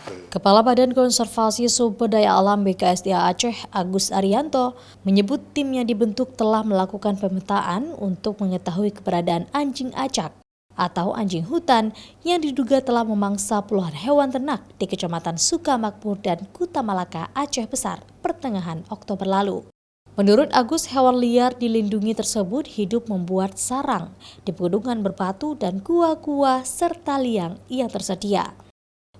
Kepala Badan Konservasi Sumber Daya Alam BKSDA Aceh, Agus Arianto, menyebut timnya dibentuk telah melakukan pemetaan untuk mengetahui keberadaan anjing acak atau anjing hutan yang diduga telah memangsa puluhan hewan ternak di Kecamatan Sukamakmur dan Kuta Malaka, Aceh Besar, pertengahan Oktober lalu. Menurut Agus, hewan liar dilindungi tersebut hidup membuat sarang di pegunungan berbatu dan gua-gua serta liang yang tersedia.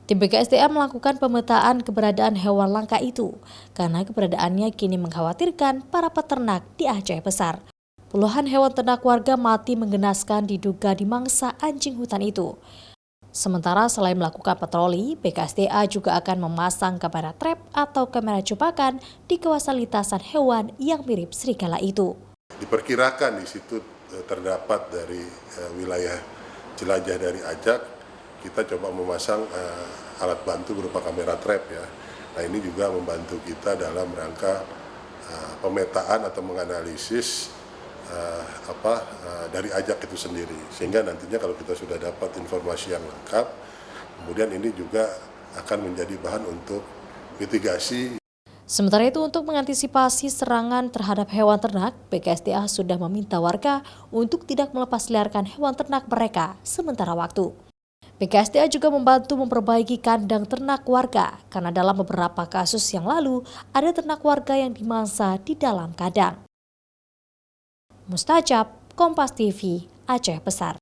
Tim BKSDA melakukan pemetaan keberadaan hewan langka itu karena keberadaannya kini mengkhawatirkan para peternak di Aceh Besar. Puluhan hewan ternak warga mati menggenaskan diduga dimangsa anjing hutan itu. Sementara selain melakukan patroli, BKSDA juga akan memasang kamera trap atau kamera jebakan di kawasan lintasan hewan yang mirip serigala itu. Diperkirakan di situ terdapat dari wilayah jelajah dari Ajak, kita coba memasang alat bantu berupa kamera trap ya. Nah ini juga membantu kita dalam rangka pemetaan atau menganalisis dari Ajak itu sendiri. Sehingga nantinya kalau kita sudah dapat informasi yang lengkap, kemudian ini juga akan menjadi bahan untuk mitigasi. Sementara itu, untuk mengantisipasi serangan terhadap hewan ternak, BKSDA sudah meminta warga untuk tidak melepas liarkan hewan ternak mereka sementara waktu. BKSDA juga membantu memperbaiki kandang ternak warga karena dalam beberapa kasus yang lalu ada ternak warga yang dimangsa di dalam kandang. Mustajab, Kompas TV, Aceh Besar.